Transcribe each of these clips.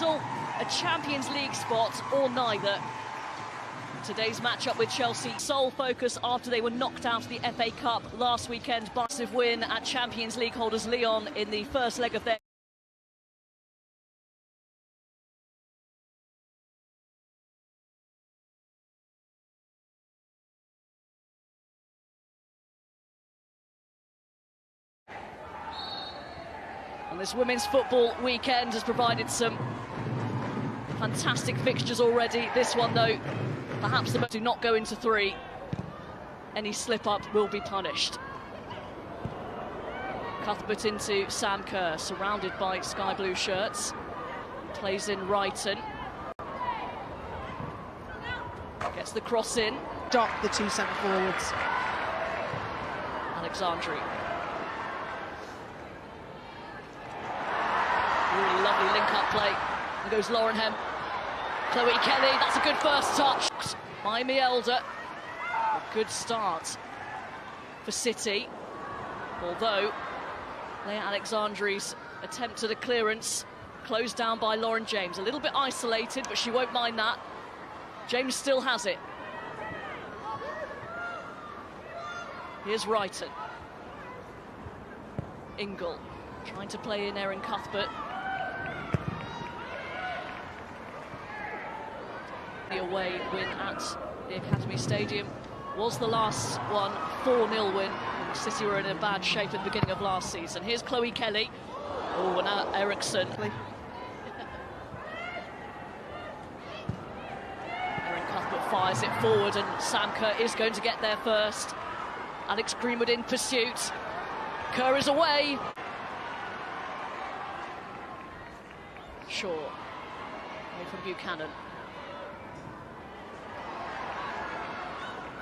A Champions League spot or neither. Today's matchup with Chelsea, sole focus after they were knocked out of the FA Cup last weekend. Massive win at Champions League holders Lyon in the first leg of their... And this women's football weekend has provided some fantastic fixtures already. This one, though, perhaps the do not go into three. Any slip-up will be punished. Cuthbert into Sam Kerr, surrounded by sky blue shirts. Plays in Wrighton. Gets the cross in. Dot the two centre-forwards. Alexandri. Really lovely link-up play. There goes Lauren Hemp. Chloe Kelly, that's a good first touch by Mielder. A good start for City. Although Leah Alexandri's attempt at a clearance closed down by Lauren James. A little bit isolated, but she won't mind that. James still has it. Here's Wrighton. Ingle trying to play in Erin Cuthbert. The away win at the Academy Stadium was the last one, 4-0 win. City were in a bad shape at the beginning of last season. Here's Chloe Kelly. Oh, and now Eriksson. Erin Cuthbert fires it forward, and Sam Kerr is going to get there first. Alex Greenwood in pursuit. Kerr is away. Shaw. Away from Buchanan.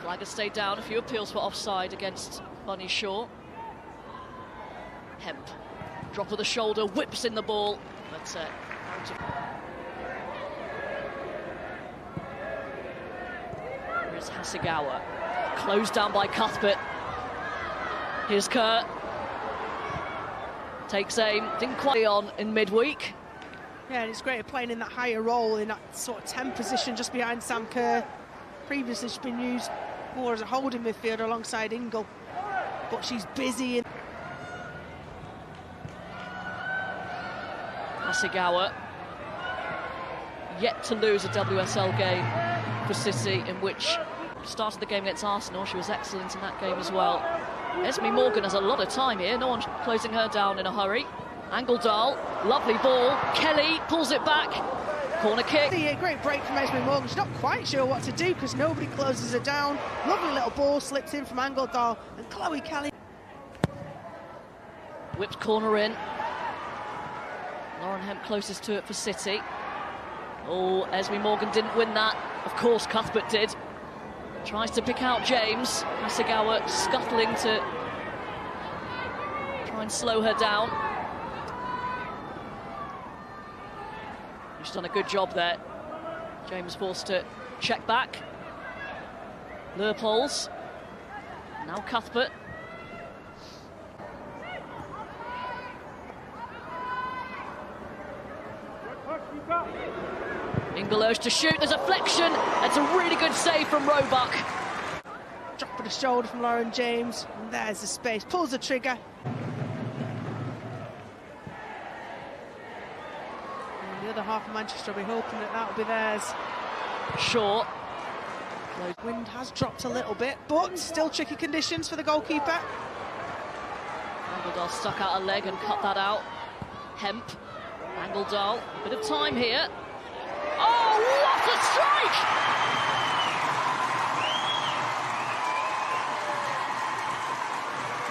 Flag has stayed down, a few appeals for offside against Bunny Shaw. Hemp, drop of the shoulder, whips in the ball, but here's Hasegawa, closed down by Cuthbert. Here's Kerr, takes aim, didn't quite on in midweek. Yeah, and it's great at playing in that higher role, in that sort of 10 position just behind Sam Kerr. Previously she's been used more as a holding midfielder alongside Ingle, but she's busy. Hasegawa yet to lose a WSL game for City, in which started the game against Arsenal. She was excellent in that game as well. Esme Morgan has a lot of time here, no one's closing her down in a hurry. Angeldal, lovely ball, Kelly pulls it back. Corner kick. A great break from Esme Morgan. She's not quite sure what to do because nobody closes her down. Lovely little ball slips in from Angeldal, and Chloe Kelly. Whipped corner in. Lauren Hemp closest to it for City. Oh, Esme Morgan didn't win that. Of course, Cuthbert did. Tries to pick out James. Hasegawa scuttling to try and slow her down. She's done a good job there. James forced to check back. Leupolz. Now Cuthbert. Ingle urged to shoot. There's a flexion. That's a really good save from Roebuck. Drop of the shoulder from Lauren James. And there's the space. Pulls the trigger. The other half of Manchester will be hoping that that'll be theirs. Shaw. Wind has dropped a little bit, but still tricky conditions for the goalkeeper. Angeldal stuck out a leg and cut that out. Hemp. Angeldal. Bit of time here. Oh, what a strike!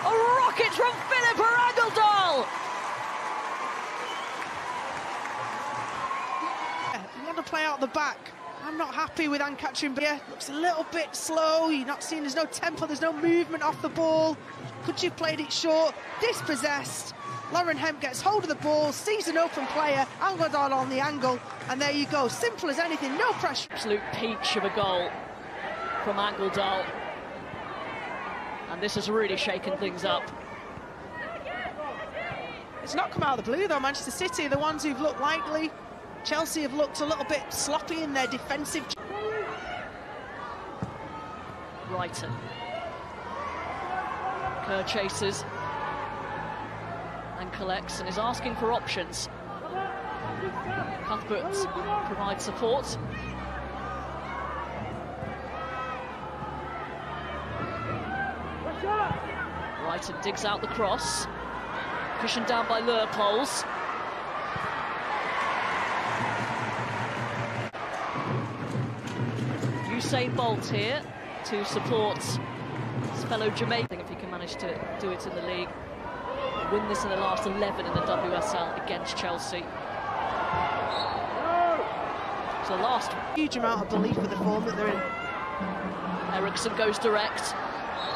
A rocket from Philippa Angeldal! To play out the back. I'm not happy with Ann-Katrin. Looks a little bit slow. You're not seeing, there's no tempo, there's no movement off the ball. Could you have played it short? Dispossessed. Lauren Hemp gets hold of the ball, sees an open player, Angeldal on the angle, and there you go. Simple as anything, no pressure. Absolute peach of a goal from Angeldal. And this has really shaken things up. It's not come out of the blue though. Manchester City are the ones who've looked likely. Chelsea have looked a little bit sloppy in their defensive. Brighton. Kerr chases and collects and is asking for options. Cuthbert provides support. Brighton digs out the cross. Cushioned down by Leupolz. Usain Bolt here to support his fellow Jamaican, if he can manage to do it in the league. Win this in the last 11 in the WSL against Chelsea. So last Huge amount of belief with the form that they're in. Eriksson goes direct.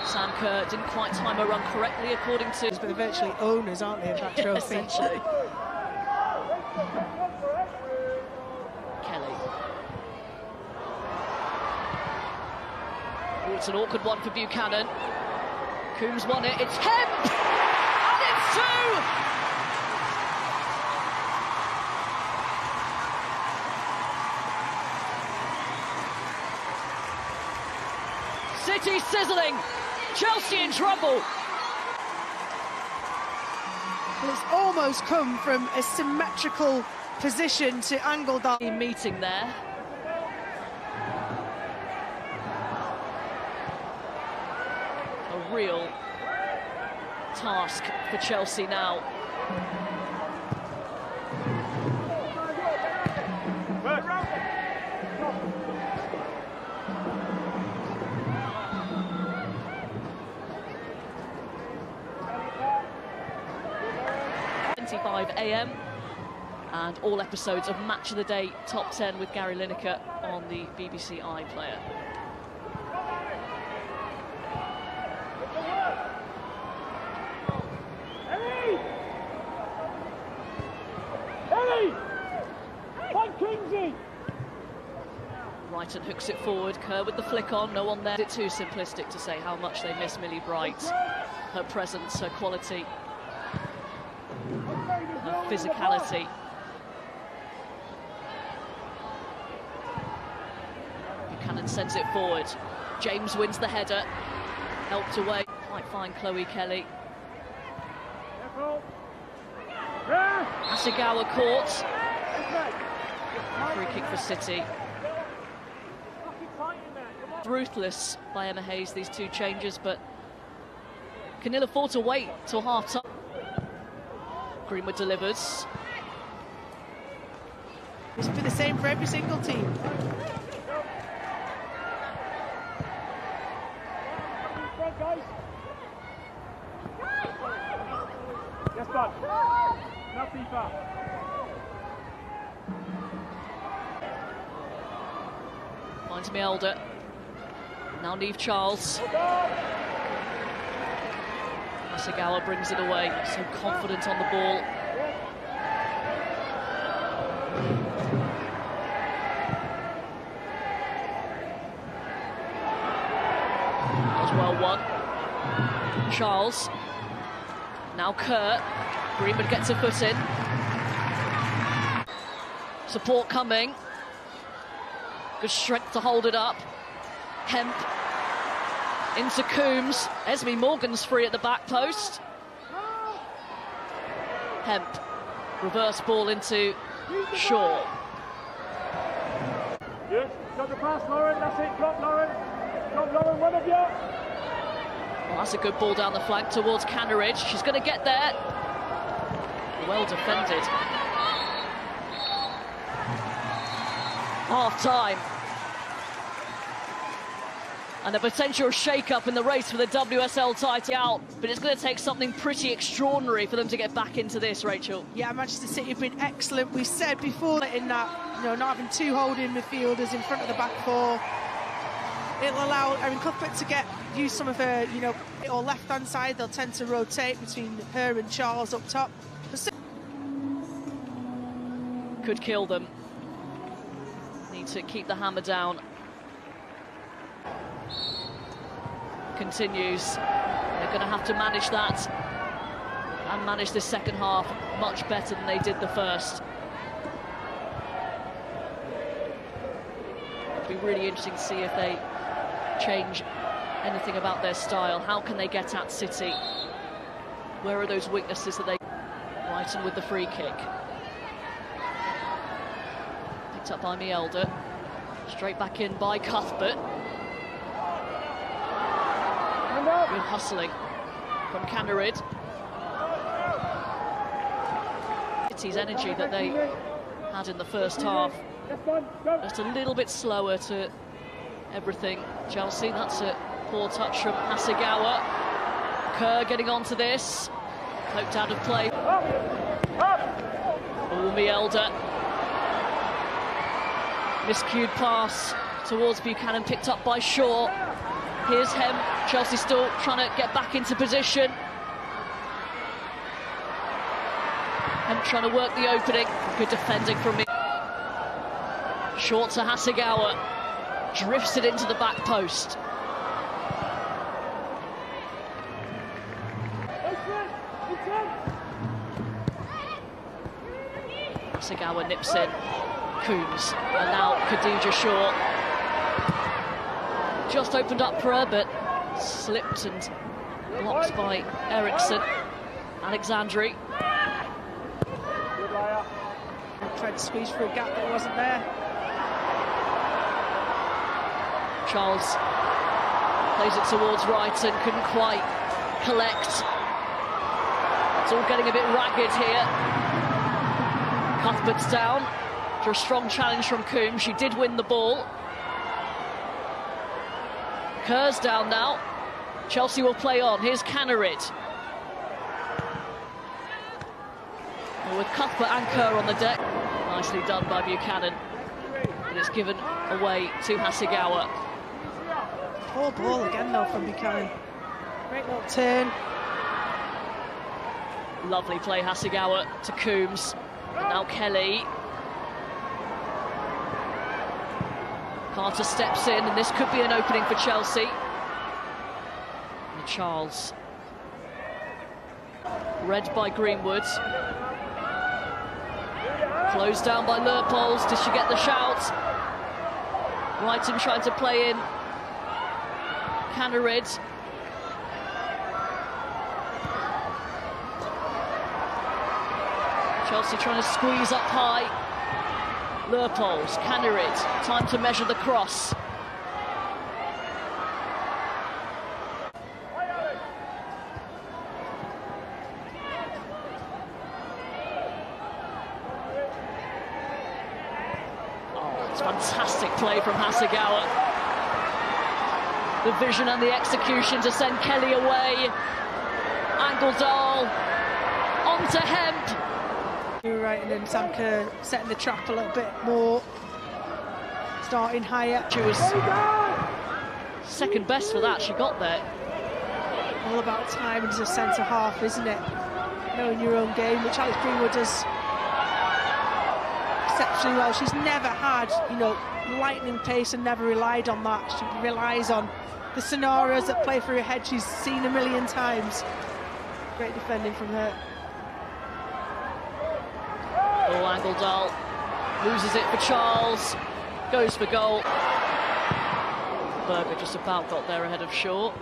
Sam Kerr didn't quite time a run correctly, according to... But they're virtually owners, aren't they, of that trophy? Essentially. Kelly. Oh, it's an awkward one for Buchanan. Coombs won it. It's Hemp! And it's two! City sizzling. Chelsea in trouble. Well, it's almost come from a symmetrical position to angle down. Meeting there. A real task for Chelsea now. AM and all episodes of Match of the Day Top 10 with Gary Lineker on the BBC iPlayer. Brighton hooks it forward. Kerr with the flick on, no one there. It's too simplistic to say how much they miss Millie Bright. Her presence, her quality, her physicality. Buchanan sends it forward. James wins the header. Helped away. Might find Chloe Kelly. Hasegawa caught. Free kick for City. Ruthless by Emma Hayes, these two changes, but can ill afford to wait till half-time. Greenwood delivers. This will be the same for every single team. Yes, bud. Not FIFA. Finds Mielder. Now Neve Charles. Hasegawa brings it away, so confident on the ball. That was well won. Charles. Now Kerr. Greenwood gets a foot in. Support coming. Good strength to hold it up. Hemp into Coombs. Esme Morgan's free at the back post. Hemp. Reverse ball into Shaw. Yes, got the pass, Lauren. That's it. Drop, Lauren. Drop, Lauren. One of you. Well, that's a good ball down the flank towards Canneridge. She's going to get there. Well defended. Half time. And a potential shake-up in the race for the WSL title out, but it's going to take something pretty extraordinary for them to get back into this, Rachel. Yeah, Manchester City have been excellent. We said before that in that, not having two holding midfielders in front of the back four, it'll allow Cuthbert to use some of her, or left-hand side. They'll tend to rotate between her and Charles up top. Could kill them. Need to keep the hammer down. Continues. They're going to have to manage that and manage this second half much better than they did the first. It'll be really interesting to see if they change anything about their style. How can they get at City? Where are those weaknesses that they... Brighton with the free kick. Picked up by Mielder. Straight back in by Cuthbert. Good hustling from Canarid. City's energy that they had in the first half. Just a little bit slower to everything. Chelsea, that's a poor touch from Hasegawa. Kerr getting onto this. Poked out of play. Oh, Mielder. Miscued pass towards Buchanan, picked up by Shaw. Here's Hem. Chelsea still trying to get back into position. Hem trying to work the opening. Good defending from me. Short to Hasegawa. Drifts it into the back post. Hasegawa nips in. Coombs. And now Khadija Shaw. Just opened up for her, but slipped and blocked by Eriksson. Alexandri. Tried to squeeze through a gap that wasn't there. Charles plays it towards Wrighton, couldn't quite collect. It's all getting a bit ragged here. Cuthbert's down after a strong challenge from Coombs. She did win the ball. Kerr's down now. Chelsea will play on. Here's Canarid. With Cuthbert and Kerr on the deck. Nicely done by Buchanan. And it's given away to Hasegawa. Poor ball again though from Buchanan. Great little turn. Lovely play, Hasegawa to Coombs. And now Kelly. Carter steps in, and this could be an opening for Chelsea. And Charles. Read by Greenwood. Closed down by Leupolz. Did she get the shout? Wrighton trying to play in. Canarid. Chelsea trying to squeeze up high. Leupolz, Canarid, time to measure the cross. Oh, it's fantastic play from Hasegawa. The vision and the execution to send Kelly away. Angeldal onto Hemp. Right, and then Sam Kerr setting the trap a little bit more. Starting higher. She was second best for that, she got there. All about timing as a centre half, isn't it? Knowing your own game, which Alex Greenwood does exceptionally well. She's never had, you know, lightning pace and never relied on that. She relies on the scenarios that play through her head she's seen a million times. Great defending from her. Oh, Angeldal loses it for Charles, goes for goal. Berger just about got there ahead of Shaw.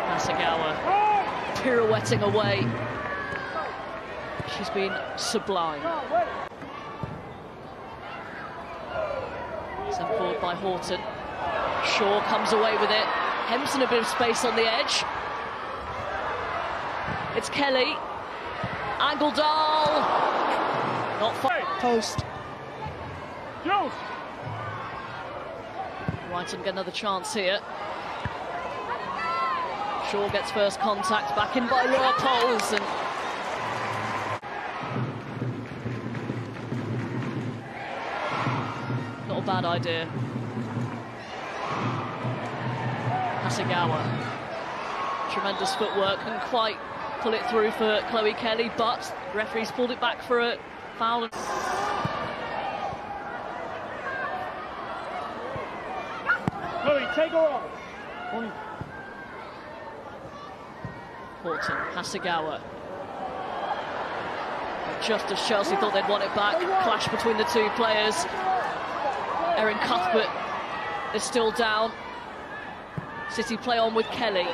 Hasegawa pirouetting away. She's been sublime. Sent forward by Horton. Shaw comes away with it. Hempson a bit of space on the edge. It's Kelly. Angeldal. Not far. Post. Wrighton get another chance here. Shaw gets first contact, back in by Leupolz, and not a bad idea. Hasegawa. Tremendous footwork, couldn't quite pull it through for Chloe Kelly, but referee's pulled it back for a foul. Chloe, take her off. Horton, Hasegawa. just as Chelsea thought they'd won it back. Clash between the two players. Erin Cuthbert is still down. City play on with Kelly.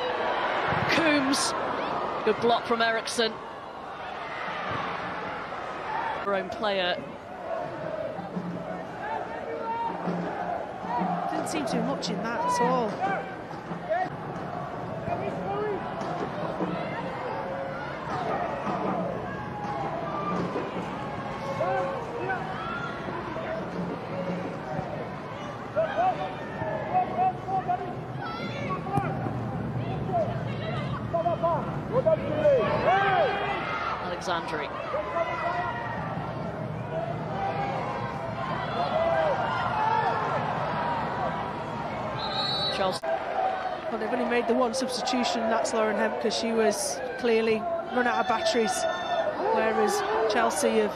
Coombs, good block from Eriksson. Her own player. Didn't seem too much in that at all. Alexandri. Chelsea. Well, they've only made the one substitution, that's Lauren Hemp, because she was clearly run out of batteries, whereas Chelsea have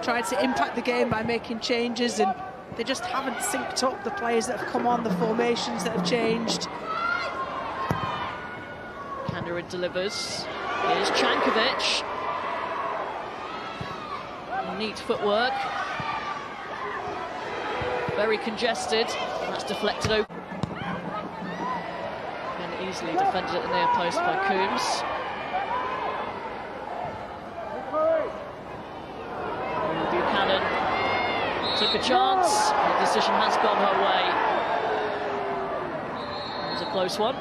tried to impact the game by making changes, and they just haven't synced up the players that have come on, the formations that have changed. Kandarid delivers. Here's Cankovic. Neat footwork. Very congested. That's deflected open. And easily defended at the near post by Coombs. Buchanan took a chance. The decision has gone her way. It was a close one.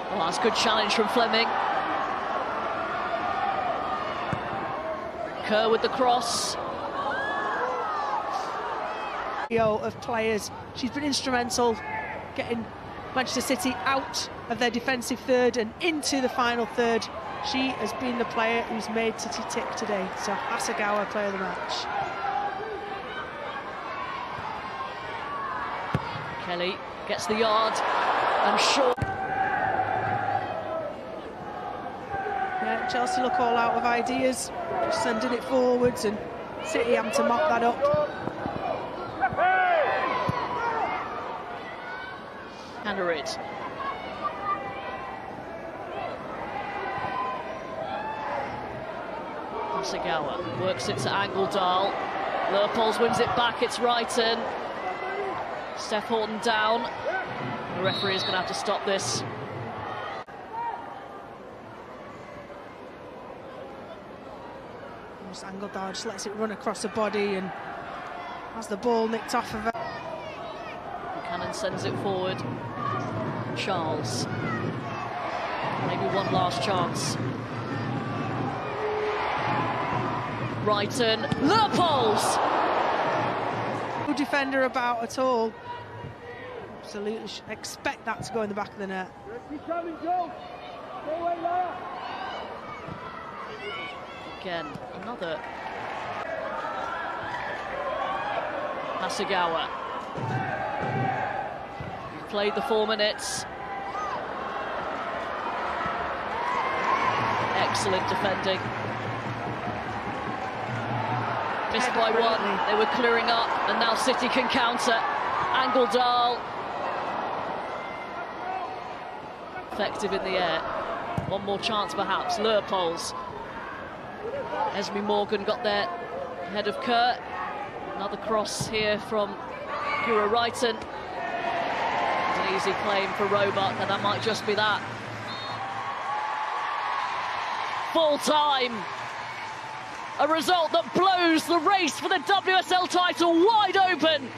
Oh, that's a good challenge from Fleming. Kerr with the cross. Of players, she's been instrumental getting Manchester City out of their defensive third and into the final third. She has been the player who's made City tick today. So Hasegawa, player of the match. Kelly gets the yard and short. Yeah, Chelsea look all out of ideas, just sending it forwards, and City having to mop that up. Kandarid. Hasegawa works it to Angledahl. Leupolz wins it back, it's Wrighton. Steph Horton down. The referee is going to have to stop this. Angledahl just lets it run across the body and has the ball nicked off of her. Buchanan sends it forward. Charles. Maybe one last chance. Wrighton. Leupolz! No defender about at all. Absolutely expect that to go in the back of the net. Again, another. Hasegawa. Played the 4 minutes. Excellent defending. Missed by one. They were clearing up, and now City can counter. Angledahl. Effective in the air. One more chance perhaps. Leupolz. Esme Morgan got there ahead of Kerr. Another cross here from Guro Wrighton. An easy claim for Roebuck, and that might just be that. Full time. A result that blows the race for the WSL title wide open.